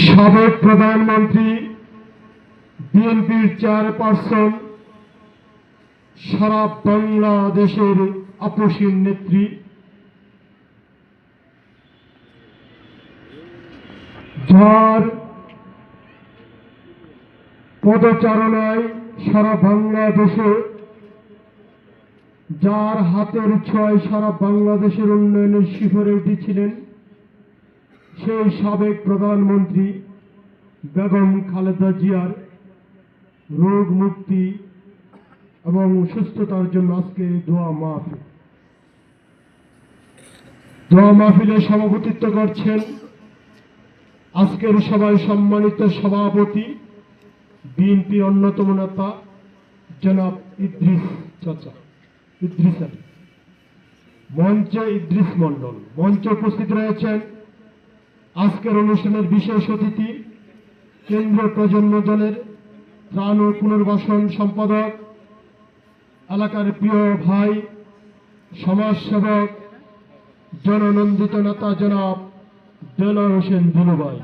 সাবেক প্রধানমন্ত্রী বিএনপির চেয়ারপারসন সারা বাংলাদেশের আপসীন নেত্রী যার পদচারণায় সারা বাংলাদেশে যার হাতের ছোঁয়ায় সারা বাংলাদেশের উন্নয়নের শিখরে উঠেছিলেন সেই সাবেক প্রধানমন্ত্রী বেগম খালেদা জিয়ার রোগ মুক্তি এবং সুস্থতার জন্য আজকে দোয়া মাহফিলে সভাপতিত্ব করছেন আজকের সভায় সম্মানিত সভাপতি বিএনপির অন্যতম নেতা জনাব ইদ্রিস আলী, মঞ্চে ইদ্রিস মণ্ডল। মঞ্চে উপস্থিত রয়েছেন আজকের অনুষ্ঠানের বিশেষ অতিথি কেন্দ্রীয় প্রজন্ম দলের ত্রাণ ও পুনর্বাসন সম্পাদক, এলাকার প্রিয় ভাই, সমাজসেবক, জননন্দিত নেতা জনাব দেলোয়ার হোসেন দুলু ভাই।